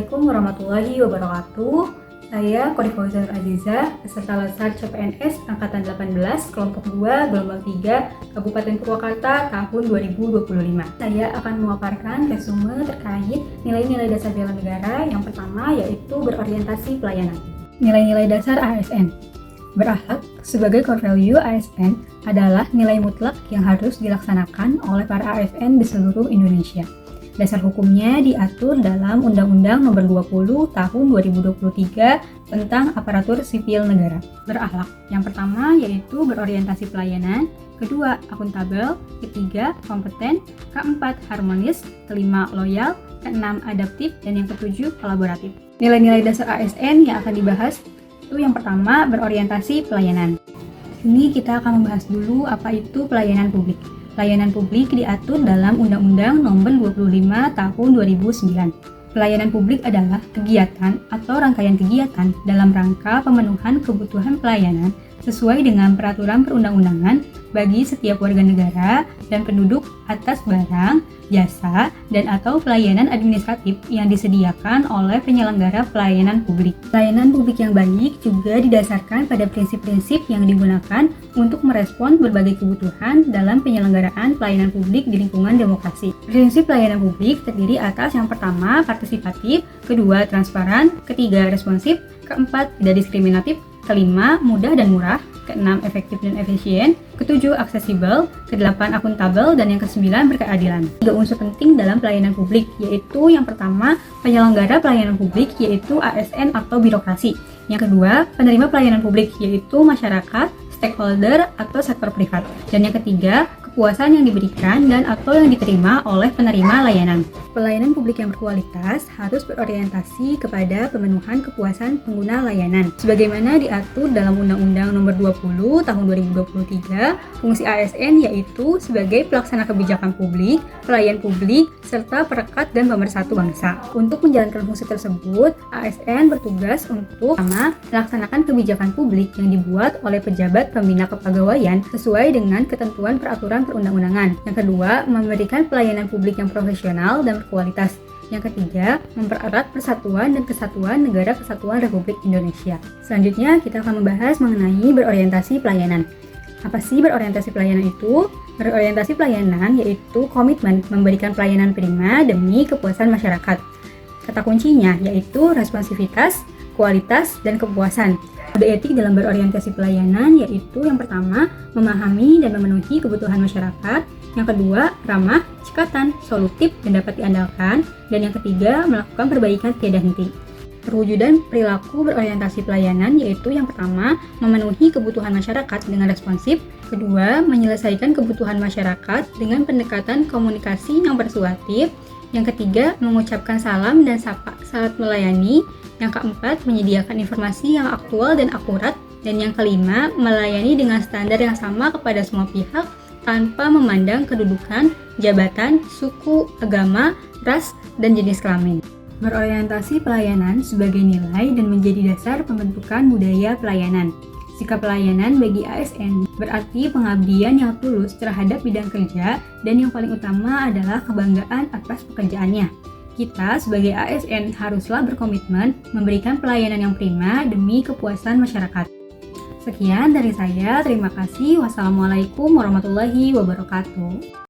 Assalamualaikum warahmatullahi wabarakatuh. Saya Qori Fauzan Aziza, peserta Latsar CPNS Angkatan 18, kelompok 2, gelombang 3, Kabupaten Purwakarta tahun 2025. Saya akan memaparkan resume terkait nilai-nilai dasar bela negara. Yang pertama yaitu berorientasi pelayanan. Nilai-nilai dasar ASN. Berakhlak sebagai core value ASN adalah nilai mutlak yang harus dilaksanakan oleh para ASN di seluruh Indonesia. Dasar hukumnya diatur dalam Undang-Undang Nomor 20 Tahun 2023 tentang Aparatur Sipil Negara. Berakhlak. Yang pertama yaitu berorientasi pelayanan, kedua akuntabel, ketiga kompeten, keempat harmonis, kelima loyal, keenam adaptif, dan yang ketujuh kolaboratif. Nilai-nilai dasar ASN yang akan dibahas itu yang pertama berorientasi pelayanan. Ini kita akan membahas dulu apa itu pelayanan publik. Pelayanan publik diatur dalam Undang-Undang Nomor 25 Tahun 2009. Pelayanan publik adalah kegiatan atau rangkaian kegiatan dalam rangka pemenuhan kebutuhan pelayanan sesuai dengan peraturan perundang-undangan bagi setiap warga negara dan penduduk atas barang, jasa, dan atau pelayanan administratif yang disediakan oleh penyelenggara pelayanan publik. Pelayanan publik yang baik juga didasarkan pada prinsip-prinsip yang digunakan untuk merespon berbagai kebutuhan dalam penyelenggaraan pelayanan publik di lingkungan demokrasi. Prinsip pelayanan publik terdiri atas yang pertama partisipatif, kedua transparan, ketiga responsif, keempat tidak diskriminatif, kelima mudah dan murah, keenam efektif dan efisien, ketujuh aksesibel, kedelapan akuntabel, dan yang kesembilan berkeadilan. Tiga unsur penting dalam pelayanan publik yaitu yang pertama penyelenggara pelayanan publik yaitu ASN atau birokrasi. Yang kedua penerima pelayanan publik yaitu masyarakat, stakeholder atau sektor privat. Dan yang ketiga kepuasan yang diberikan dan atau yang diterima oleh penerima layanan. Pelayanan publik yang berkualitas harus berorientasi kepada pemenuhan kepuasan pengguna layanan. Sebagaimana diatur dalam Undang-Undang Nomor 20 Tahun 2023, fungsi ASN yaitu sebagai pelaksana kebijakan publik, pelayan publik, serta perekat dan pemersatu bangsa. Untuk menjalankan fungsi tersebut, ASN bertugas untuk pertama, melaksanakan kebijakan publik yang dibuat oleh pejabat pembina kepegawaian sesuai dengan ketentuan peraturan perundang-undangan. Yang kedua, memberikan pelayanan publik yang profesional dan berkualitas. Yang ketiga, mempererat persatuan dan kesatuan Negara Kesatuan Republik Indonesia. Selanjutnya, kita akan membahas mengenai berorientasi pelayanan. Apa sih berorientasi pelayanan itu? Berorientasi pelayanan yaitu komitmen memberikan pelayanan prima demi kepuasan masyarakat. Kata kuncinya yaitu responsivitas, kualitas, dan kepuasan. Kode etik dalam berorientasi pelayanan yaitu yang pertama, memahami dan memenuhi kebutuhan masyarakat. Yang kedua, ramah, cekatan, solutif, dan dapat diandalkan. Dan yang ketiga, melakukan perbaikan tiada henti. Perwujudan perilaku berorientasi pelayanan yaitu yang pertama, memenuhi kebutuhan masyarakat dengan responsif. Kedua, menyelesaikan kebutuhan masyarakat dengan pendekatan komunikasi yang persuasif. Yang ketiga, mengucapkan salam dan sapa saat melayani. Yang keempat, menyediakan informasi yang aktual dan akurat. Dan yang kelima, melayani dengan standar yang sama kepada semua pihak tanpa memandang kedudukan, jabatan, suku, agama, ras, dan jenis kelamin. Berorientasi pelayanan sebagai nilai dan menjadi dasar pembentukan budaya pelayanan. Sikap pelayanan bagi ASN berarti pengabdian yang tulus terhadap bidang kerja dan yang paling utama adalah kebanggaan atas pekerjaannya. Kita sebagai ASN haruslah berkomitmen memberikan pelayanan yang prima demi kepuasan masyarakat. Sekian dari saya, terima kasih. Wassalamualaikum warahmatullahi wabarakatuh.